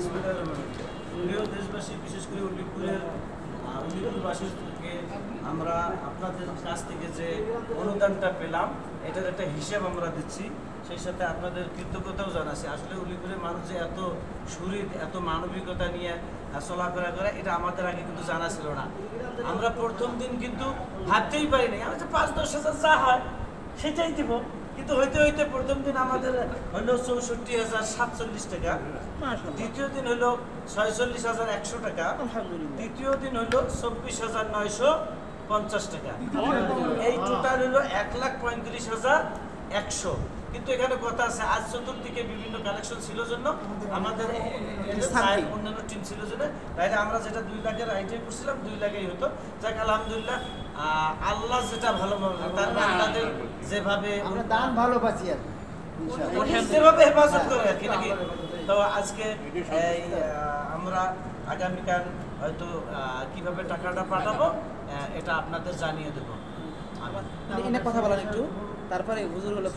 প্রিয় দেশবাসী, বিশেষ করে উল্লিপুরবাসীকে আমরা আপনাদের কাছ থেকে যে অনুদানটা পেলাম এটার একটা হিসাব আমরা দিচ্ছি, সেই সাথে আপনাদের কৃতজ্ঞতাও জানাচ্ছি। আসলে উল্লিপুরের মানুষ যে এত সুহৃদ, এত মানবিকতা নিয়ে চলাফেরা করে, এটা আমাদের আগে কিন্তু জানা ছিল না। আমরা প্রথম দিন কিন্তু ভাবতেই পারিনি, আমরা যে ৫-১০ হাজার যা হয় সেটাই দিব, কিন্তু হইতে হইতে প্রথম দিন আমাদের হলো ৬৪,০৪৭ টাকা, দ্বিতীয় দিন হলো ৪৬,১০০ টাকা, তৃতীয় দিন হলো ২৪,৯৫০ টাকা, এই টোটাল হলো ১,৩৫,১০০। কিন্তু এখানে কথা আছে, আজ চতুর্দিকে বিভিন্ন কালেকশন ছিল জন্য আমাদের অন্যান্য টিম ছিল জন্য, তাইলে আমরা যেটা ২ লাখের আইডিয়া করছিলাম ২ লাখেই হতো। যাক আলহামদুলিল্লাহ, আল্লাহ যেটা ভালো তার বান্দাদের যেভাবে দান ভালোবাসি আর যেভাবে হেফাজত করে আর কি নাকি। তো আজকে আমরা আগামীকাল হয়তো কিভাবে টাকাটা পাঠাবো এটা আপনাদের জানিয়ে দেবো। কথা বলার একটু, তারপরে হুজুর হলো